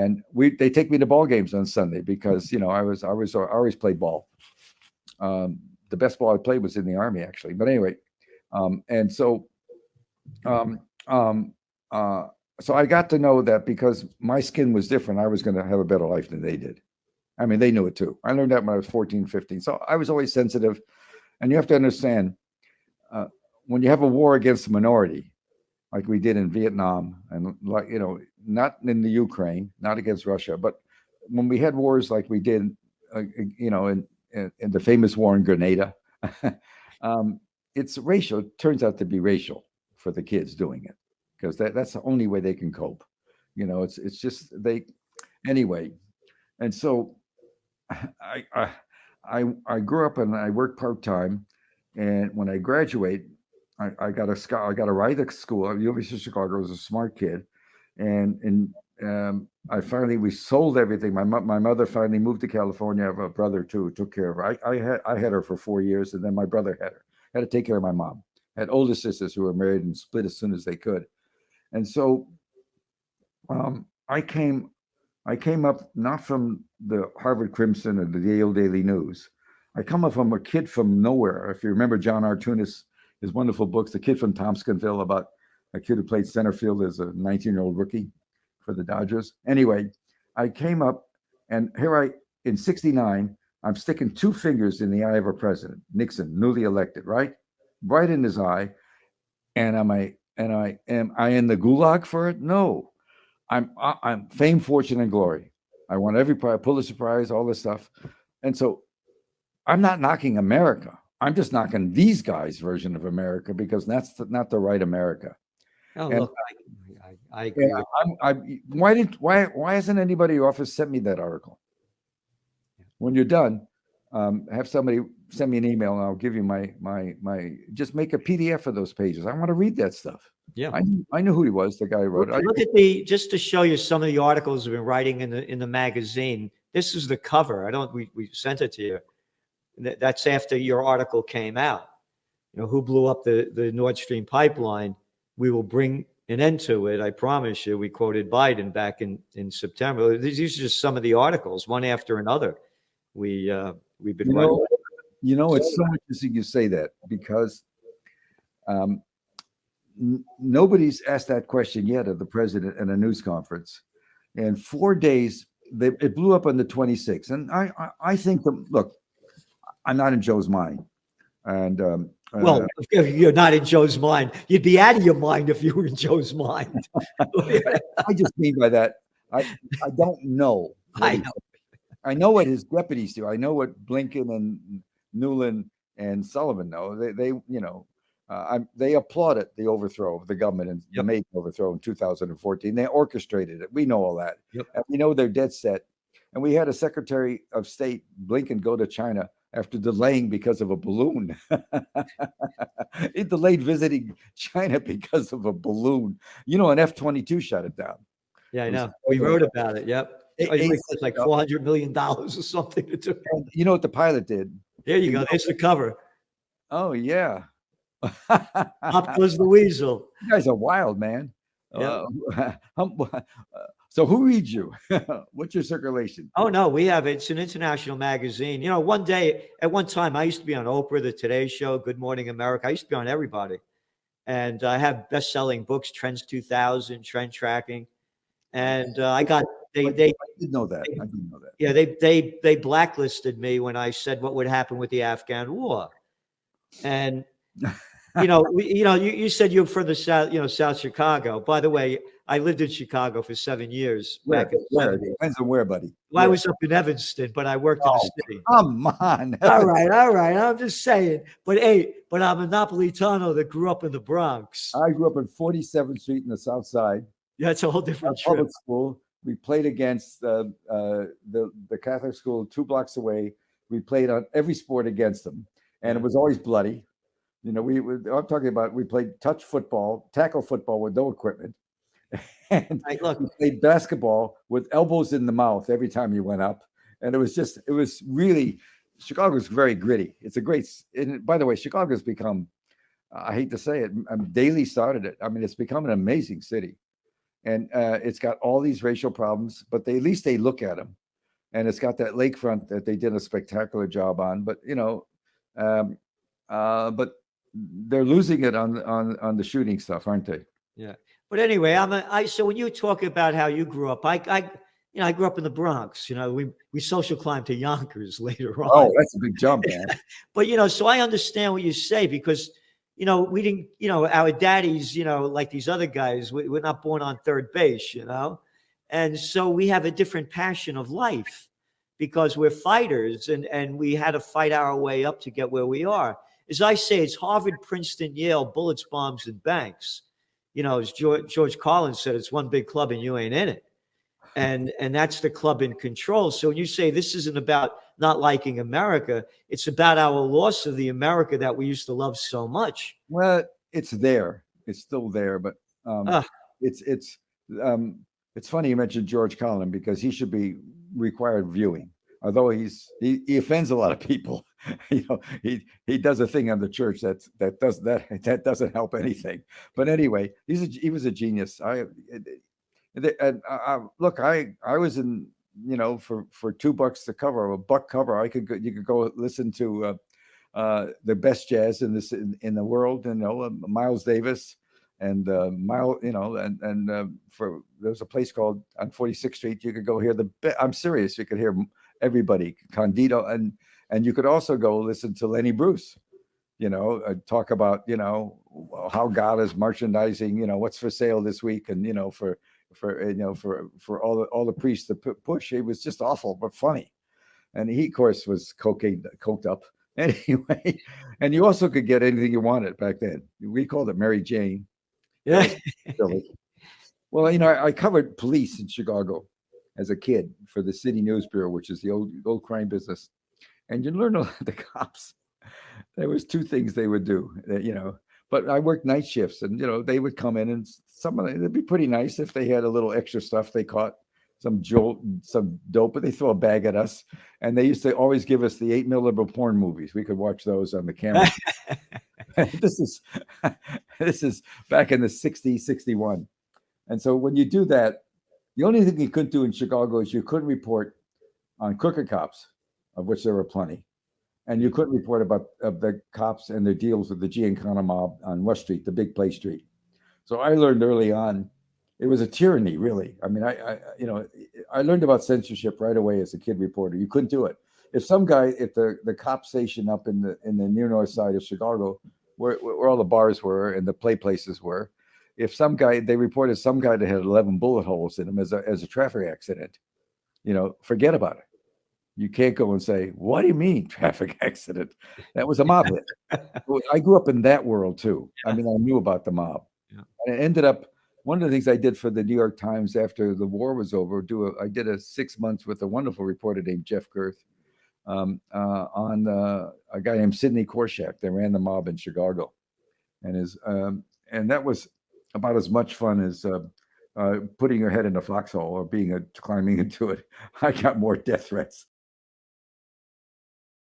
and they take me to ball games on Sunday because I always played ball. The best ball I played was in the Army, actually. But anyway, and so um, um, so I got to know that because my skin was different, I was going to have a better life than they did. I mean, they knew it too. I learned that when I was 14, 15. So I was always sensitive. And you have to understand, when you have a war against a minority, like we did in Vietnam, and not in the Ukraine, not against Russia, but when we had wars like we did, in the famous war in Grenada, it's racial. It turns out to be racial for the kids doing it because that's the only way they can cope. It's just anyway. And so I grew up and I worked part-time, and when I graduate, I got a ride to school. University of Chicago. I was a smart kid, and we sold everything. My mother finally moved to California. I have a brother too who took care of her. I had her for 4 years, and then my brother had her. Had to take care of my mom. I had older sisters who were married and split as soon as they could, and so I came up not from the Harvard Crimson or the Yale Daily News. I come up from a kid from nowhere. If you remember John R. Tunis, his wonderful books, The Kid from Tompkinsville, about a kid who played center field as a 19-year-old rookie for the Dodgers. Anyway, I came up, and in 69, I'm sticking two fingers in the eye of a president, Nixon, newly elected, right in his eye. And am I in the gulag for it? No. I'm fame, fortune, and glory. I won every prize, Pulitzer Prize, all this stuff. And so I'm not knocking America. I'm just knocking these guys' version of America because that's not the right America. Oh, and look, I agree. Why hasn't anybody in your office sent me that article? When you're done, have somebody send me an email and I'll give you my just make a PDF of those pages. I want to read that stuff. Yeah, I knew who he was, the guy who wrote it. Look at just to show you some of the articles we've been writing in the magazine. This is the cover. We sent it to you. That's after your article came out. Who blew up the Nord Stream pipeline? We will bring an end to it. I promise you. We quoted Biden back in September. These are just some of the articles, one after another. We've been writing. It's so interesting you say that because nobody's asked that question yet of the president in a news conference. And 4 days, it blew up on the 26th. And I think look, I'm not in Joe's mind. And well, if you're not in Joe's mind, you'd be out of your mind if you were in Joe's mind. I just mean by that, I don't know. I know what his deputies do. I know what Blinken and Nuland and Sullivan know. They applauded the overthrow of the government and the May overthrow in 2014. They orchestrated it. We know all that. Yep. And we know they're dead set. And we had a Secretary of State, Blinken, go to China after delaying because of a balloon. He delayed visiting China because of a balloon. An F-22 shut it down. Yeah, I know. We wrote about it. Yep. It's like $400 million or something to do. And you know what the pilot did? There you go. There's the cover. Oh, yeah. Up goes the weasel. You guys are wild, man. Yeah. So who reads you? What's your circulation? Oh, no, we have it. It's an international magazine. At one time, I used to be on Oprah, The Today Show, Good Morning America. I used to be on everybody. And I have best-selling books, Trends 2000, Trend Tracking. And I got I didn't know that. I didn't know that. Yeah, they blacklisted me when I said what would happen with the Afghan war. And you said you're from the South, South Chicago. By the way, I lived in Chicago for 7 years. Where? Depends on where, buddy. Well, I was up in Evanston, but I worked in the city. Come on. All right. I'm just saying. But I'm a Napolitano that grew up in the Bronx. I grew up on 47th Street in the South Side. Yeah, it's a whole different trip. Public school. We played against the Catholic school 2 blocks away. We played on every sport against them, and it was always bloody. I'm talking about we played touch football, tackle football with no equipment. And we played basketball with elbows in the mouth every time you went up. And it was really, Chicago's very gritty. It's a great, and by the way, Chicago's become, I hate to say it, Daley started it. I mean, it's become an amazing city. and it's got all these racial problems, but at least they look at them. And it's got that lakefront that they did a spectacular job on. But um, but they're losing it on the shooting stuff, aren't they? Yeah. But anyway, so when you talk about how you grew up, I grew up in the Bronx. We social climbed to Yonkers later on. Oh, that's a big jump, man. But so I understand what you say, because we didn't, our daddies, like these other guys, we're not born on third base, and so we have a different passion of life because we're fighters, and we had to fight our way up to get where we are. As I say, it's Harvard, Princeton, Yale, bullets, bombs, and banks. As George Carlin said, it's one big club and you ain't in it. And that's the club in control. So when you say this isn't about not liking America, it's about our loss of the America that we used to love so much. Well, it's there. It's still there, but it's funny you mentioned George Carlin, because he should be required viewing. Although he offends a lot of people. He does a thing on the church that doesn't help anything. But anyway, he was a genius. Look, I was in, for $2 to cover, $1 cover, you could go listen to the best jazz in the world, Miles Davis and for there's a place called on 46th Street, you could go hear I'm serious, you could hear everybody, Condito, and you could also go listen to Lenny Bruce, talk about how God is merchandising, what's for sale this week, and for all the priests to push. It was just awful but funny, and he of course was coked up anyway. And you also could get anything you wanted back then. We called it Mary Jane. Yeah. Well, I covered police in Chicago as a kid for the City News Bureau, which is the old crime business. And you learn a lot of the cops. There was two things they would do, but I worked night shifts, and they would come in, and they'd be pretty nice if they had a little extra stuff. They caught some dope, but they throw a bag at us, and they used to always give us the 8mm porn movies. We could watch those on the camera. This is back in the 60s, 61. And so when you do that, the only thing you couldn't do in Chicago is you couldn't report on crooked cops, of which there were plenty. And you couldn't report about the cops and their deals with the Giancana mob on West Street, the big play street. So I learned early on, it was a tyranny, really. I mean, I learned about censorship right away as a kid reporter. You couldn't do it. If some guy at the cop station up in the near north side of Chicago, where all the bars were and the play places were, if they reported some guy that had 11 bullet holes in him as a traffic accident, forget about it. You can't go and say, "What do you mean traffic accident?" That was a mob hit. I grew up in that world too. I mean, I knew about the mob. Yeah. And it ended up, one of the things I did for the New York Times after the war was over, I did a 6 months with a wonderful reporter named Jeff Girth on a guy named Sidney Korshak that ran the mob in Chicago, and that was about as much fun as putting your head in a foxhole or climbing into it. I got more death threats.